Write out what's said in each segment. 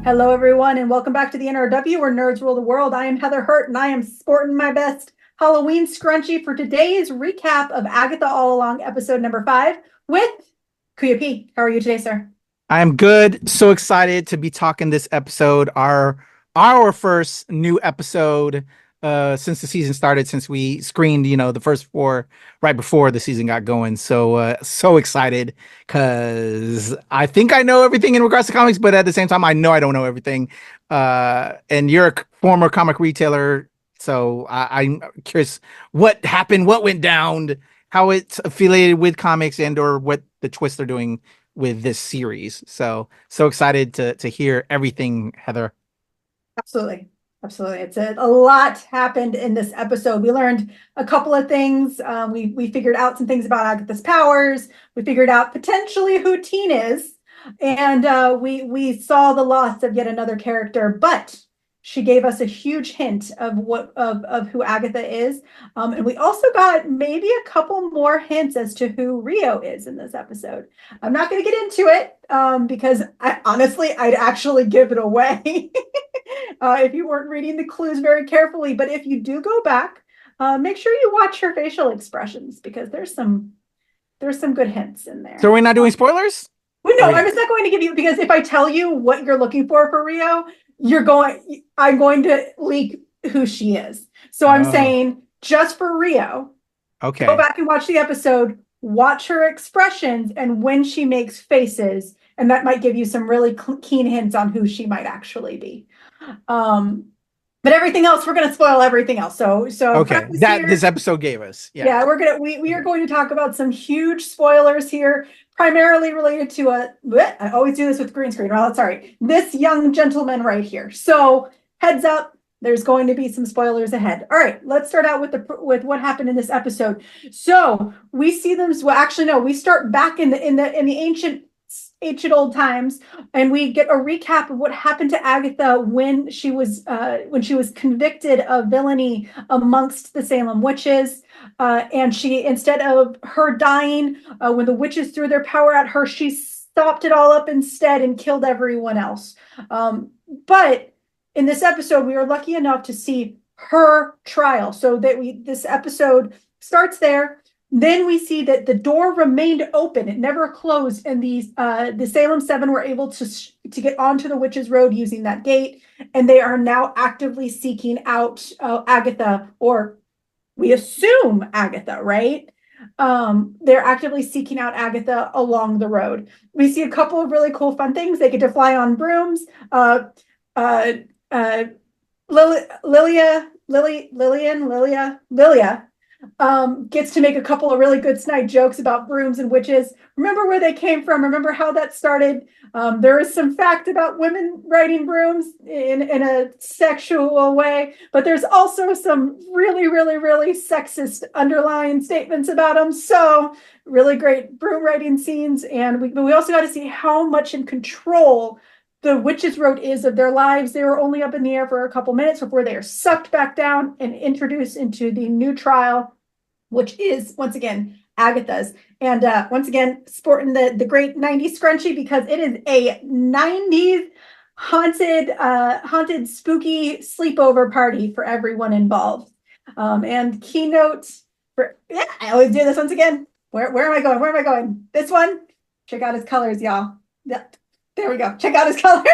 Hello, everyone, and welcome back to the NRW, where nerds rule the world. I am Heather Hurt, and I am sporting my best Halloween scrunchie for today's recap of Agatha All Along, episode number 5, with Kuya P. How are you today, sir? I'm good. So excited to be talking this episode. Our first new episode since the season started, since we screened, the first four right before the season got going. So excited because I think I know everything in regards to comics, but at the same time, I know I don't know everything. And you're a former comic retailer, so I'm curious what happened, what went down, how it's affiliated with comics, and or what the twists they're doing with this series. So excited to hear everything, Heather. Absolutely. Absolutely. It's a lot happened in this episode. We learned a couple of things. We figured out some things about Agatha's powers. We figured out potentially who Teen is. And we saw the loss of yet another character, but she gave us a huge hint of who Agatha is. And we also got maybe a couple more hints as to who Rio is in this episode. I'm not going to get into it because I'd actually give it away if you weren't reading the clues very carefully. But if you do go back, make sure you watch her facial expressions because there's some good hints in So there. we're not doing spoilers? Well, Are no, I'm we? just not going to give you because if I tell you what you're looking for Rio, I'm going to leak who she is. So I'm Oh, saying just for Rio, go okay. back and watch the episode, watch her expressions and when she makes faces, and that might give you some really keen hints on who she might actually be. Um, but everything else, we're going to spoil everything else. So Okay. practice That here. this episode gave us. Yeah. Yeah, we are going to talk about some huge spoilers here, primarily related to I always do this with green screen. Well, sorry, this young gentleman right here. So heads up, there's going to be some spoilers ahead. All right, let's start out with what happened in this episode. So we see them. Well, actually, no, we start back in the ancient old times, and we get a recap of what happened to Agatha when she was convicted of villainy amongst the Salem witches. And she, instead of her dying, when the witches threw their power at her, she stopped it all up instead and killed everyone else. But in this episode, we are lucky enough to see her trial. So this episode starts there. Then we see that the door remained open; it never closed, and the Salem Seven were able to get onto the Witches' Road using that gate, and they are now actively seeking out Agatha, or we assume Agatha, right? They're actively seeking out Agatha along the road. We see a couple of really cool, fun things. They get to fly on brooms. Uh, uh, Lilia gets to make a couple of really good snide jokes about brooms and witches. Remember where they came from. Remember how that started. There is some fact about women riding brooms in a sexual way, but there's also some really, really, really sexist underlying statements about them. So really great broom riding scenes. And we also got to see how much in control the witches' road is of their lives. They were only up in the air for a couple minutes before they are sucked back down and introduced into the new trial, which is once again Agatha's. And once again, sporting the great 90s scrunchie because it is a 90s haunted spooky sleepover party for everyone involved. And keynote for yeah, I always do this once again. Where am I going? Where am I going? This one. Check out his colors, y'all. Yep. There we go. Check out his color.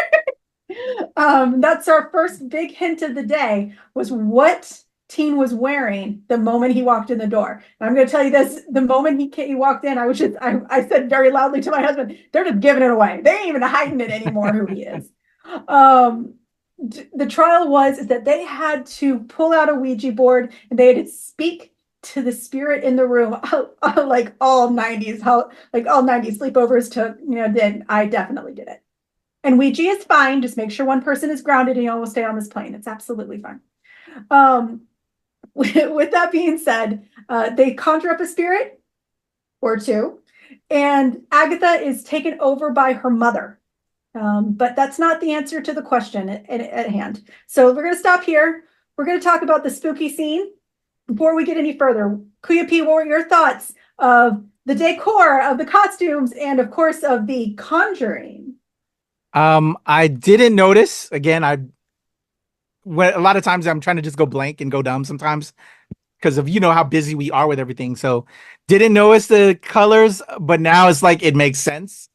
That's our first big hint of the day was what Teen was wearing the moment he walked in the door. And I'm going to tell you this, the moment he walked in, I said very loudly to my husband, they're just giving it away. They ain't even hiding it anymore who he is. Um, the trial was is that they had to pull out a Ouija board and they had to speak to the spirit in the room, like all 90s, how like all 90s sleepovers took, did. I definitely did it. And Ouija is fine. Just make sure one person is grounded and you all will stay on this plane. It's absolutely fine. Um, with that being said, they conjure up a spirit or two, and Agatha is taken over by her mother. But that's not the answer to the question at hand. So we're going to stop here. We're going to talk about the spooky scene. Before we get any further, Kuya P, what were your thoughts of the decor, of the costumes, and of course of the conjuring? I didn't notice. Again, when a lot of times I'm trying to just go blank and go dumb sometimes because of how busy we are with everything. So didn't notice the colors, but now it's like it makes sense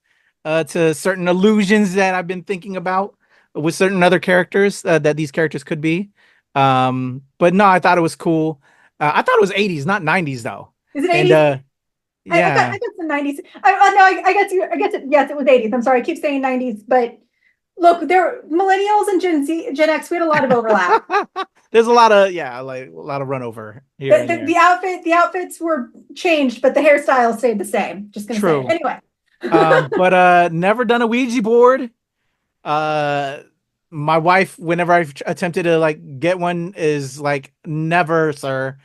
to certain illusions that I've been thinking about with certain other characters that these characters could be. But no, I thought it was cool. I thought it was 80s, not 90s though. Is it And 80s? yeah. I got some 90s. No, I guess I guess yes, it was 80s. I'm sorry, I keep saying 90s, but look, there millennials and Gen X, we had a lot of overlap. There's a lot of like a lot of run over here and there. The outfits were changed, but the hairstyle stayed the same. Just gonna say it. True. Anyway. But never done a Ouija board. My wife, whenever I've attempted to like get one, is like, never, sir.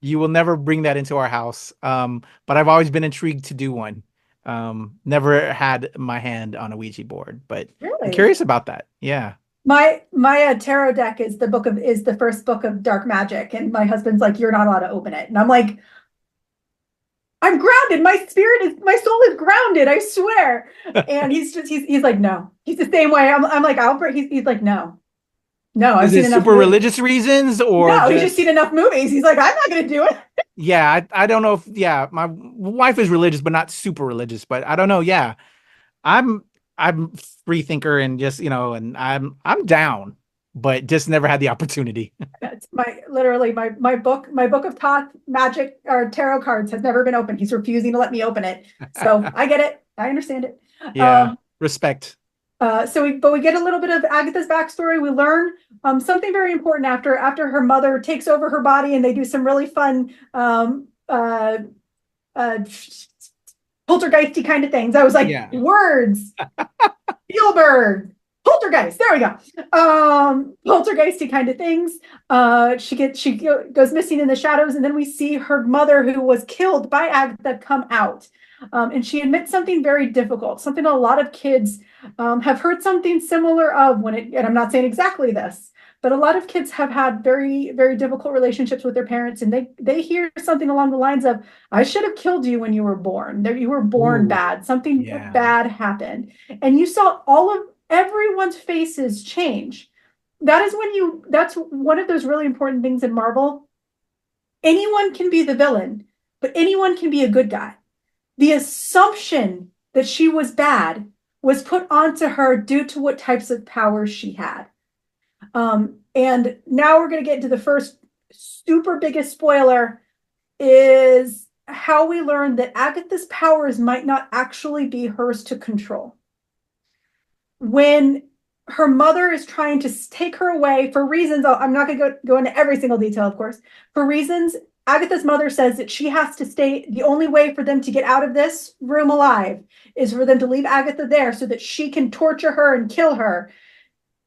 You will never bring that into our house. But I've always been intrigued to do one. Never had my hand on a Ouija board, but I'm Really? curious about that. Yeah. My tarot deck is the first book of dark magic, and my husband's like, you're not allowed to open it. And I'm like, I'm grounded. My soul is grounded, I swear. And he's like, no. He's the same way. I'm like, Albert, he's like, no. No, I've Is seen it enough super movies. religious reasons or No, he's just seen enough movies. He's like, I'm not gonna do it. yeah, I don't know if my wife is religious, but not super religious. But I don't know. Yeah, I'm I'm free thinker and just and I'm down, but just never had the opportunity. It's my book of Thoth magic or tarot cards has never been opened. He's refusing to let me open it. So I get it. I understand it. Yeah, respect. But we get a little bit of Agatha's backstory. We learn something very important after her mother takes over her body, and they do some really fun poltergeisty kind of things. I was like, Yeah. words, Spielberg, poltergeist. There we go. Poltergeisty kind of things. She goes missing in the shadows, and then we see her mother, who was killed by Agatha, come out. And she admits something very difficult, something a lot of kids have heard something similar of and I'm not saying exactly this, but a lot of kids have had very, very difficult relationships with their parents, and they hear something along the lines of, I should have killed you when you were born. You were born Ooh, bad. Something yeah. bad happened. And you saw everyone's faces change. That's one of those really important things in Marvel. Anyone can be the villain, but anyone can be a good guy. The assumption that she was bad was put onto her due to what types of powers she had. And now we're going to get into the first super biggest spoiler, is how we learn that Agatha's powers might not actually be hers to control. When her mother is trying to take her away for reasons, I'm not going to go into every single detail, of course, for reasons, Agatha's mother says that she has to stay. The only way for them to get out of this room alive is for them to leave Agatha there so that she can torture her and kill her,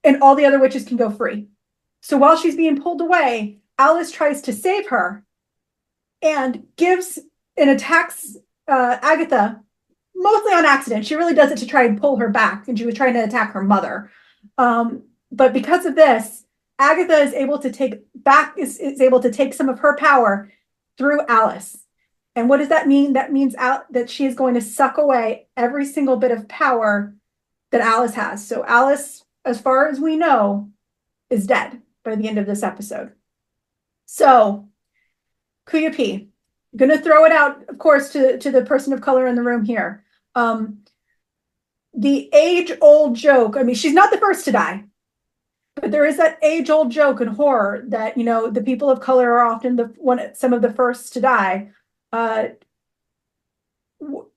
and all the other witches can go free. So while she's being pulled away, Alice tries to save her and attacks Agatha, mostly on accident. She really does it to try and pull her back, and she was trying to attack her mother. But because of this, Agatha is able to take some of her power through Alice. And what does that mean? That means that she is going to suck away every single bit of power that Alice has. So Alice, as far as we know, is dead by the end of this episode. So, Kuya P, I'm going to throw it out, of course, to the person of color in the room here. The age-old joke, I mean, she's not the first to die. But there is that age-old joke in horror that, the people of color are often some of the first to die. And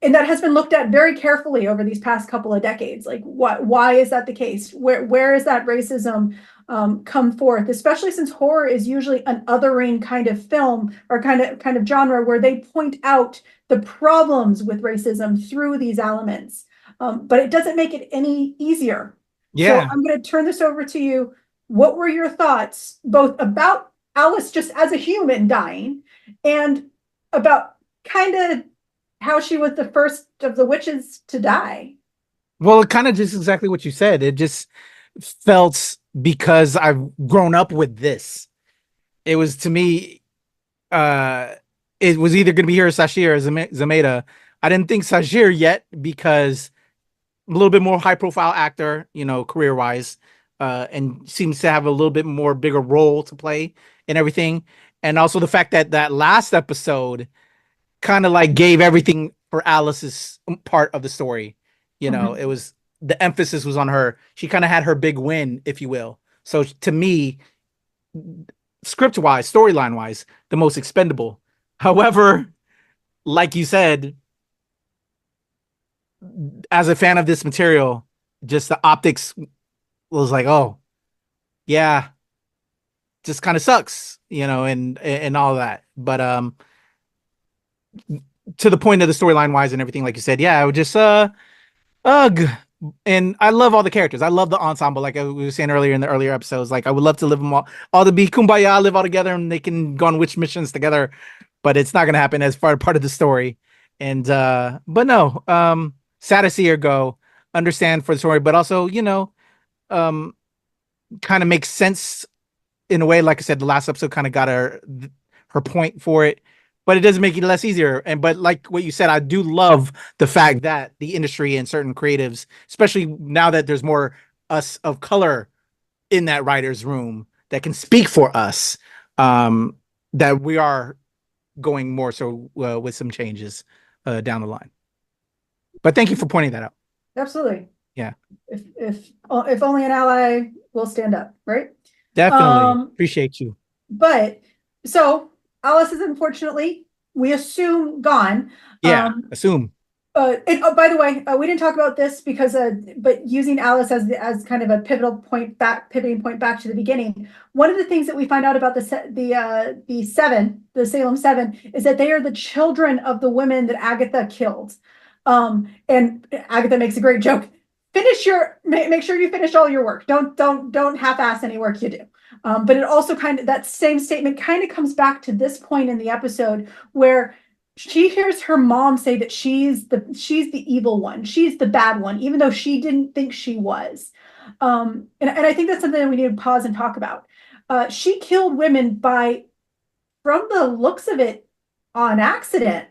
that has been looked at very carefully over these past couple of decades. Like, why is that the case? Where is that racism come forth? Especially since horror is usually an othering kind of film or kind of genre where they point out the problems with racism through these elements. But it doesn't make it any easier. Yeah. So I'm going to turn this over to you. What were your thoughts both about Alice just as a human dying and about kind of how she was the first of the witches to die? Well, kind of just exactly what you said. It just felt, because I've grown up with this. It was, to me, it was either going to be her or Sasheer Zamata. I didn't think Sasheer yet because little bit more high profile actor, career wise, and seems to have a little bit more bigger role to play and everything. And also the fact that that last episode kind of like gave everything for Alice's part of the story. It was, the emphasis was on her. She kind of had her big win, if you will. So to me, script wise, storyline wise, the most expendable. However, like you said, as a fan of this material, just the optics was like, oh, yeah, just kind of sucks, and all that. But to the point of the storyline wise and everything, like you said, yeah, I would just ugh. And I love all the characters. I love the ensemble. Like we were saying earlier in the earlier episodes, like I would love to live them all to be kumbaya, live all together, and they can go on witch missions together. But it's not gonna happen as part of the story. And but no, sad to see her go. Understand for the story, but also, um, kind of makes sense in a way. Like I said, the last episode kind of got her point for it, but it doesn't make it less easier. And but like what you said, I do love the fact that the industry and certain creatives, especially now that there's more us of color in that writer's room that can speak for us, that we are going more so with some changes down the line. But thank you for pointing that out. Absolutely. Yeah. If only an ally will stand up, right? Definitely. Appreciate you. But so Alice is unfortunately, we assume, gone. Yeah, assume. By the way, we didn't talk about this because, but using Alice as kind of a pivoting point back to the beginning. One of the things that we find out about the Salem Seven, is that they are the children of the women that Agatha killed. And Agatha makes a great joke. Make sure you finish all your work. Don't half-ass any work you do. But it also that same statement kind of comes back to this point in the episode where she hears her mom say that she's the evil one. She's the bad one, even though she didn't think she was. And I think that's something that we need to pause and talk about. She killed women from the looks of it, on accident.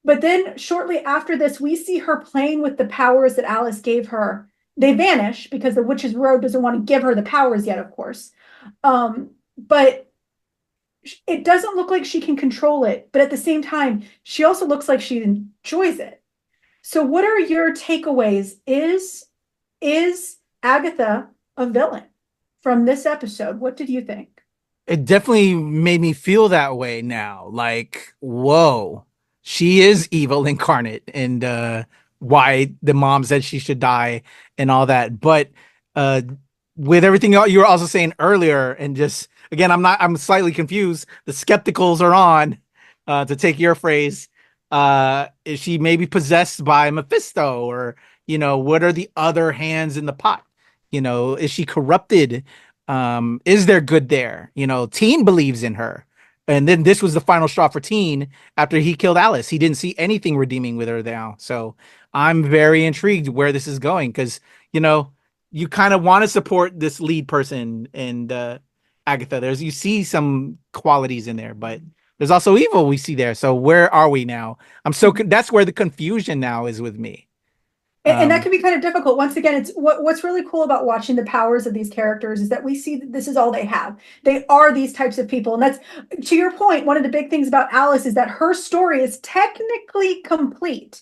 But then shortly after this, we see her playing with the powers that Alice gave her. They vanish because the Witch's Road doesn't want to give her the powers yet, of course. But it doesn't look like she can control it. But at the same time, she also looks like she enjoys it. So what are your takeaways? Is Agatha a villain from this episode? What did you think? It definitely made me feel that way now. Like, whoa. She is evil incarnate, and why the mom said she should die and all that. But with everything you were also saying earlier, and just again, I'm slightly confused. The skepticals are on, to take your phrase. Is she maybe possessed by Mephisto, or what are the other hands in the pot? Is she corrupted? Is there good there? Teen believes in her. And then this was the final straw for Teen after he killed Alice. He didn't see anything redeeming with her now. So I'm very intrigued where this is going, because, you kind of want to support this lead person and Agatha. You see some qualities in there, but there's also evil we see there. So where are we now? That's where the confusion now is with me. And that can be kind of difficult. Once again, it's what's really cool about watching the powers of these characters is that we see that this is all they have. They are these types of people. And that's, to your point, one of the big things about Alice is that her story is technically complete.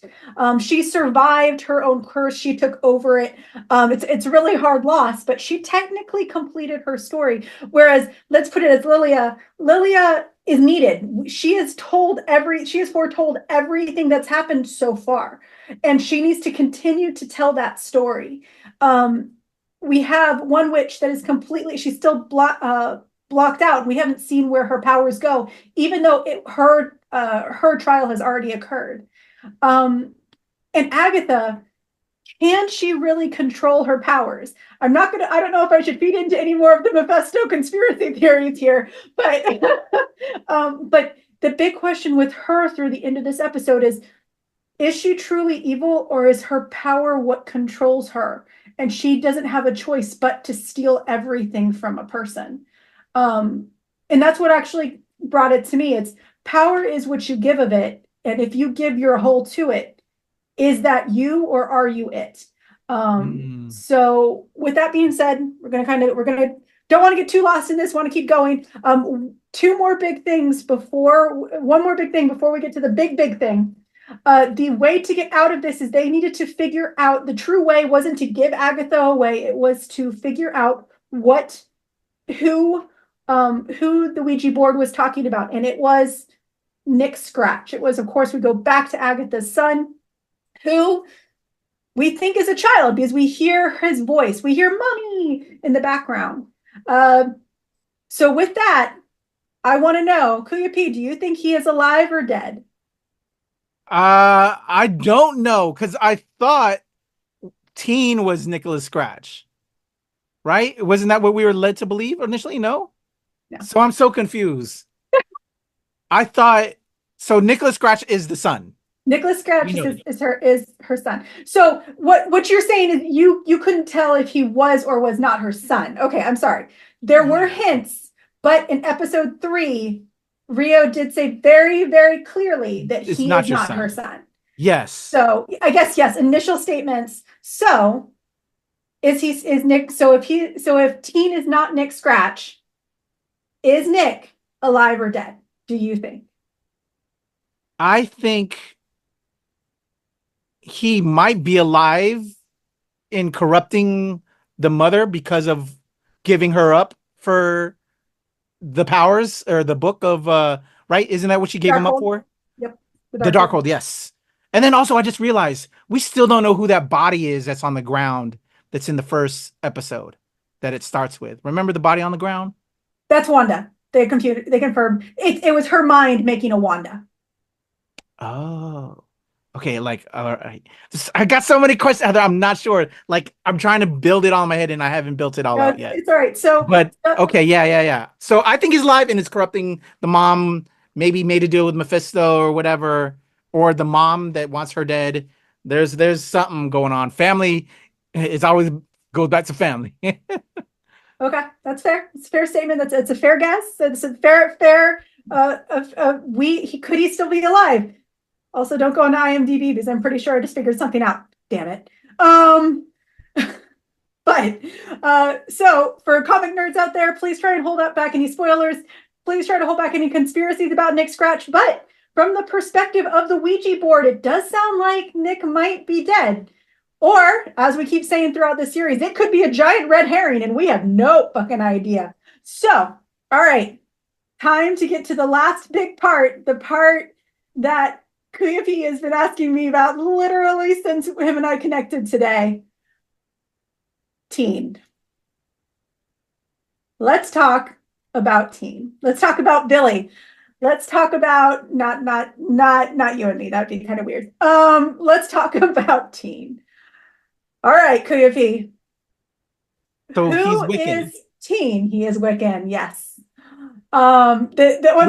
She survived her own curse. She took over it. It's a really hard loss, but she technically completed her story. Whereas, let's put it as Lilia. Lilia is needed. She has foretold everything that's happened so far. And she needs to continue to tell that story. We have one witch that is she's still blocked out. We haven't seen where her powers go, even though her trial has already occurred. And Agatha, can she really control her powers? I don't know if I should feed into any more of the Mephisto conspiracy theories here, but but the big question with her through the end of this episode is she truly evil, or is her power what controls her? And she doesn't have a choice but to steal everything from a person. And that's what actually brought it to me. It's power is what you give of it. And if you give your whole to it, is that you, or are you it? Mm. So with that being said, don't want to get too lost in this, want to keep going. One more big thing before we get to the big thing. The way to get out of this is they needed to figure out the true way wasn't to give Agatha away. It was to figure out who the Ouija board was talking about. And it was Nick Scratch. It was, of course, we go back to Agatha's son, who we think is a child because we hear his voice. We hear mommy in the background. So with that, I want to know, Kuya P, do you think he is alive or dead? I don't know, because I thought Teen was Nicholas Scratch, right? Wasn't that what we were led to believe initially? No. So I'm so confused. I thought so. Nicholas Scratch is the son. Nicholas Scratch is her son. So what you're saying is you couldn't tell if he was or was not her son. Okay, I'm sorry. There were hints, but in episode 3, Rio did say very, very clearly that he is not her son. Yes. So I guess yes, initial statements. So is Nick, so if Teen is not Nick Scratch, is Nick alive or dead, do you think? I think he might be alive in corrupting the mother because of giving her up for the powers or the book of right? Isn't that what she gave him up for? Yep. The Darkhold, yes. And then also I just realized we still don't know who that body is that's on the ground that's in the first episode that it starts with. Remember the body on the ground? That's Wanda. They confirmed it was her mind making a Wanda. Oh. Okay, like all right. I got so many questions, Heather. I'm not sure. Like I'm trying to build it all in my head and I haven't built it all out yet. It's all right. So but okay, yeah. So I think he's alive and is corrupting the mom, maybe made a deal with Mephisto or whatever, or the mom that wants her dead. There's something going on. Family is always goes back to family. Okay, that's fair. It's a fair statement. It's a fair guess. It's a fair. Could he still be alive? Also, don't go on IMDb because I'm pretty sure I just figured something out. Damn it. So for comic nerds out there, please try and hold back any spoilers. Please try to hold back any conspiracies about Nick Scratch. But from the perspective of the Ouija board, it does sound like Nick might be dead. Or, as we keep saying throughout the series, it could be a giant red herring and we have no fucking idea. So, all right, time to get to the last big part, the part that Kuya P has been asking me about literally since him and I connected today. Teen. Let's talk about Teen. Let's talk about Billy. Let's talk about not you and me. That'd be kind of weird. Let's talk about Teen. All right, Kuya P. So Who he's Wiccan. is Teen? He is Wiccan, yes. Once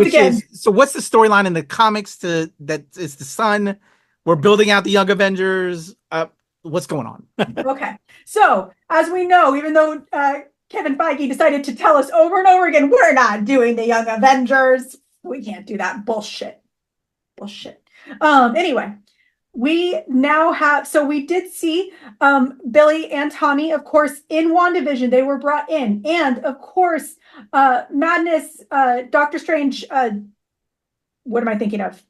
again. So what's the storyline in the comics that it's the son? We're building out the Young Avengers. What's going on? Okay. So as we know, even though Kevin Feige decided to tell us over and over again, we're not doing the Young Avengers. We can't do that. Bullshit. Anyway, we now have, so we did see Billy and Tommy, of course, in WandaVision. They were brought in. And of course, Madness, Doctor Strange, what am I thinking of?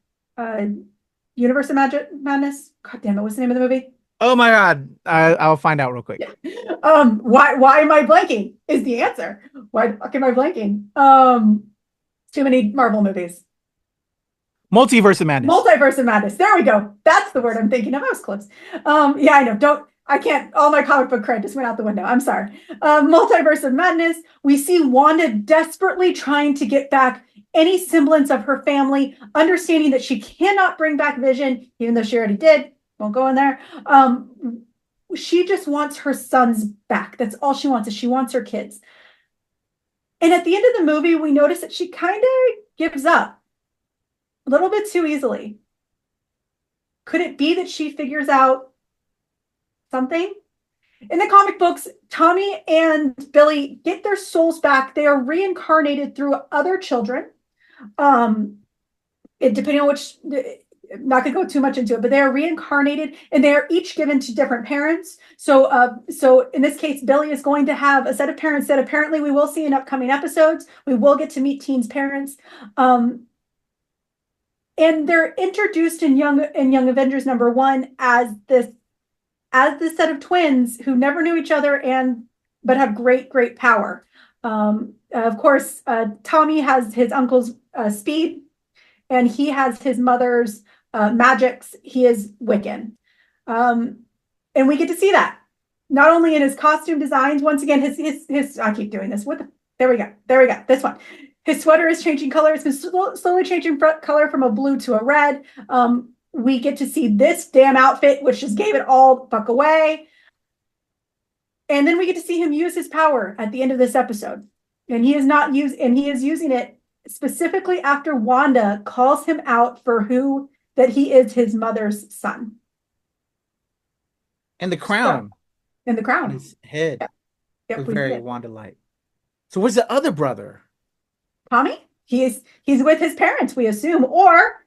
Universe of Madness? God damn it, what's the name of the movie? Oh my God. I'll find out real quick. Yeah. Why am I blanking is the answer. Why the fuck am I blanking? Too many Marvel movies. Multiverse of Madness. There we go. That's the word I'm thinking of. I was close. Yeah, I know. I can't. All my comic book cred just went out the window. I'm sorry. Multiverse of Madness. We see Wanda desperately trying to get back any semblance of her family, understanding that she cannot bring back Vision, even though she already did. Won't go in there. She just wants her sons back. That's all she wants. Is she wants her kids. And at the end of the movie, we notice that she kind of gives up a little bit too easily. Could it be that she figures out something? In the comic books, Tommy and Billy get their souls back. They are reincarnated through other children. Depending on which, not gonna go too much into it, but they are reincarnated and they are each given to different parents. So in this case, Billy is going to have a set of parents that apparently we will see in upcoming episodes. We will get to meet Teen's parents. And they're introduced in Young Avengers #1 as this set of twins who never knew each other but have great power. Of course, Tommy has his uncle's speed, and he has his mother's magics. He is Wiccan, and we get to see that not only in his costume designs. Once again, his I keep doing this. There we go. This one. His sweater is changing color. It's been slowly changing color from a blue to a red. We get to see this damn outfit, which just gave it all the fuck away. And then we get to see him use his power at the end of this episode. And he is using it specifically after Wanda calls him out for that he is his mother's son. And the crown. And the crown. On his head. Yep, very Wanda-like. So where's the other brother? Tommy? He's with his parents, we assume, or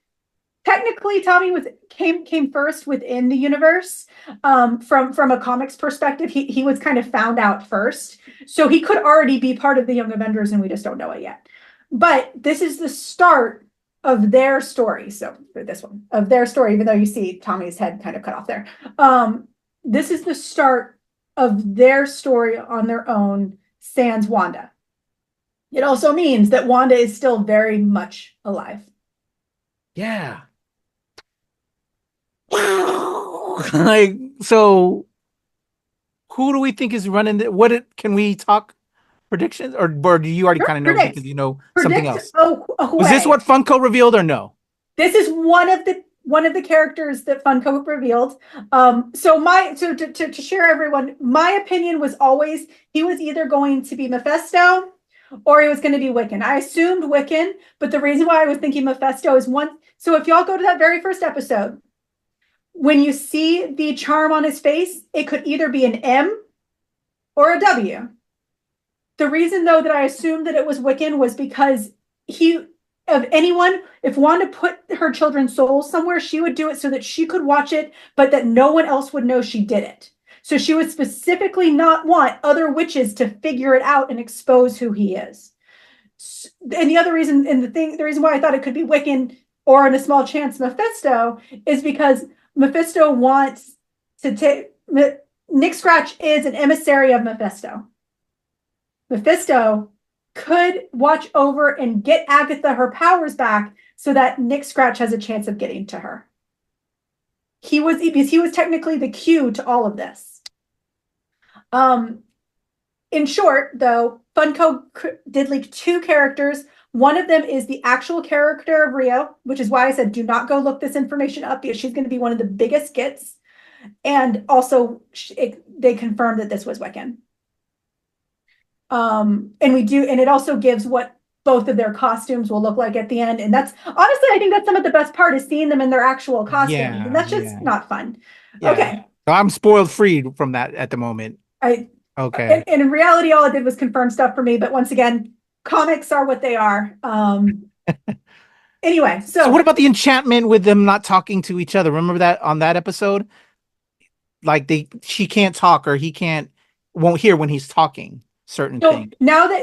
technically Tommy came first within the universe. From a comics perspective, he was kind of found out first, so he could already be part of the Young Avengers, and we just don't know it yet. But this is the start of their story. So this one of their story, even though you see Tommy's head kind of cut off there, this is the start of their story on their own, sans Wanda. It also means that Wanda is still very much alive. Yeah. Like, so who do we think is running can we talk predictions, or do you already kind of know because you know something else? Was this what Funko revealed or no? This is one of the characters that Funko revealed. To share everyone, my opinion was always he was either going to be Mephisto or he was going to be Wiccan. I assumed Wiccan, but the reason why I was thinking Mephisto is so if y'all go to that very first episode, when you see the charm on his face, it could either be an M or a W. The reason, though, that I assumed that it was Wiccan was because if Wanda put her children's souls somewhere, she would do it so that she could watch it, but that no one else would know she did it. So she would specifically not want other witches to figure it out and expose who he is. And the other reason, the reason why I thought it could be Wiccan or in a small chance Mephisto is because Mephisto wants to take Nick Scratch is an emissary of Mephisto. Mephisto could watch over and get Agatha her powers back so that Nick Scratch has a chance of getting to her. He was technically the cue to all of this. In short, though, Funko did leak 2 characters. One of them is the actual character of Rio, which is why I said do not go look this information up because she's going to be one of the biggest gets. And also, they confirmed that this was Wiccan. And it also gives what both of their costumes will look like at the end. And that's honestly, I think that's some of the best part is seeing them in their actual costumes. Yeah, and that's just not fun. Yeah. Okay. So I'm spoiled free from that at the moment. Okay. And in reality, all it did was confirm stuff for me. But once again, comics are what they are. Anyway, so what about the enchantment with them not talking to each other? Remember that on that episode? Like she can't talk or won't hear when he's talking certain things.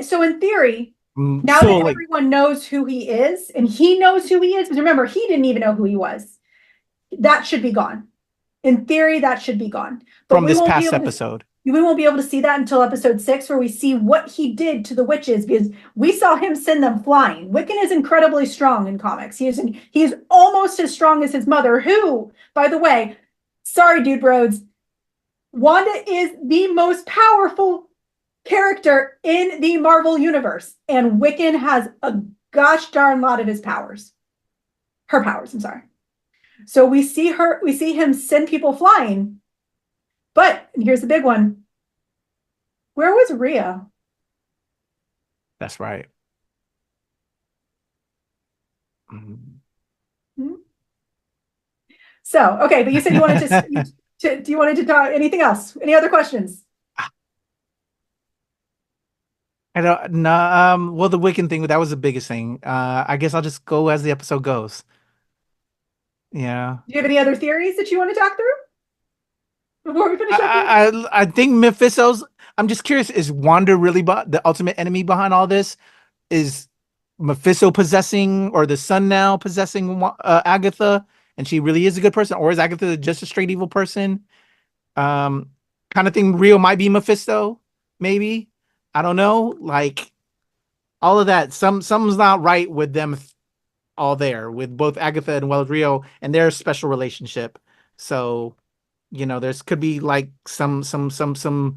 So in theory, that everyone knows who he is and he knows who he is, because remember, he didn't even know who he was. That should be gone. In theory, that should be gone. But from this past episode. We won't be able to see that until episode 6, where we see what he did to the witches, because we saw him send them flying. Wiccan is incredibly strong in comics. He is almost as strong as his mother, who, by the way, sorry, dude bros, Wanda is the most powerful character in the Marvel universe, and Wiccan has a gosh darn lot of her powers, I'm sorry. So we see him send people flying. But here's the big one. Where was Rio? That's right. Mm-hmm. So, okay, but you said you wanted do you wanted to talk anything else? Any other questions? I don't know. Well, the Wiccan thing, that was the biggest thing. I guess I'll just go as the episode goes. Yeah. Do you have any other theories that you want to talk through before we finish up here? I think Mephisto's. I'm just curious. Is Wanda really the ultimate enemy behind all this? Is Mephisto possessing, or the son now possessing Agatha, and she really is a good person, or is Agatha just a straight evil person? Um, kind of thing. Rio might be Mephisto, maybe. I don't know. Like all of that. Something's not right with them all there with both Agatha and Wells Rio and their special relationship. So, there's could be like some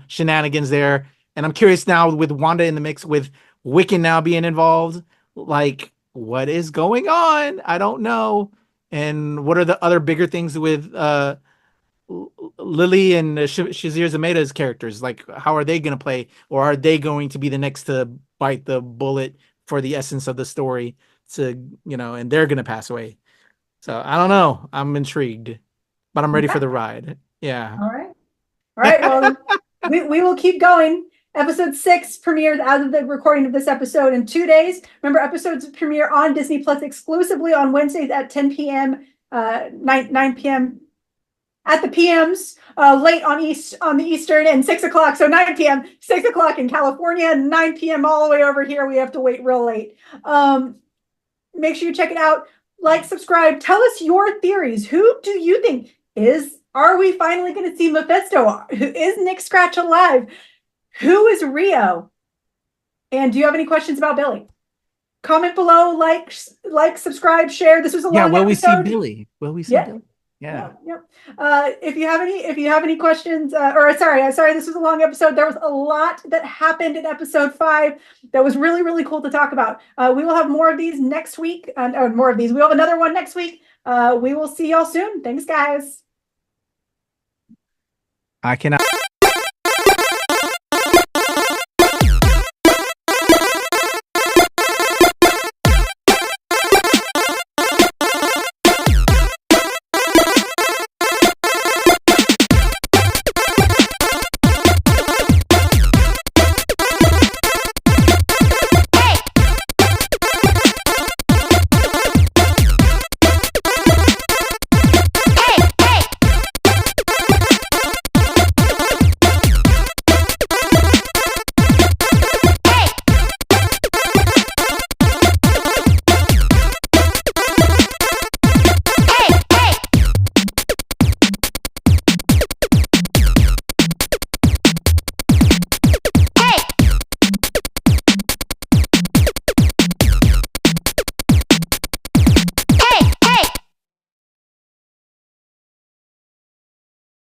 shenanigans there. And I'm curious now with Wanda in the mix, with Wiccan now being involved, like what is going on? I don't know. And what are the other bigger things with Lily and Sasheer Zamata's characters? Like how are they going to play, or are they going to be the next to bite the bullet for the essence of the story to, and they're going to pass away. So I don't know. I'm intrigued, but I'm ready Okay. for the ride. Yeah. All right. All right. Well, then we will keep going. Episode 6 premieres as of the recording of this episode in 2 days. Remember, episodes premiere on Disney Plus exclusively on Wednesdays at 10 p.m., 9 p.m. at the PMs, late on the Eastern, and 6 o'clock. So 9 p.m., 6 o'clock in California, 9 p.m. all the way over here. We have to wait real late. Make sure you check it out. Like, subscribe. Tell us your theories. Who do you think are we finally going to see Mephisto? Is Nick Scratch alive? Who is Rio? And do you have any questions about Billy? Comment below, like, subscribe, share. This was a long Will episode. we see Billy? Will we see Billy? Yeah. Yep. If you have any questions, sorry, this was a long episode. There was a lot that happened in episode 5 that was really, really cool to talk about. We will have more of these next week, or more of these. We'll have another one next week. We will see y'all soon. Thanks, guys. I cannot.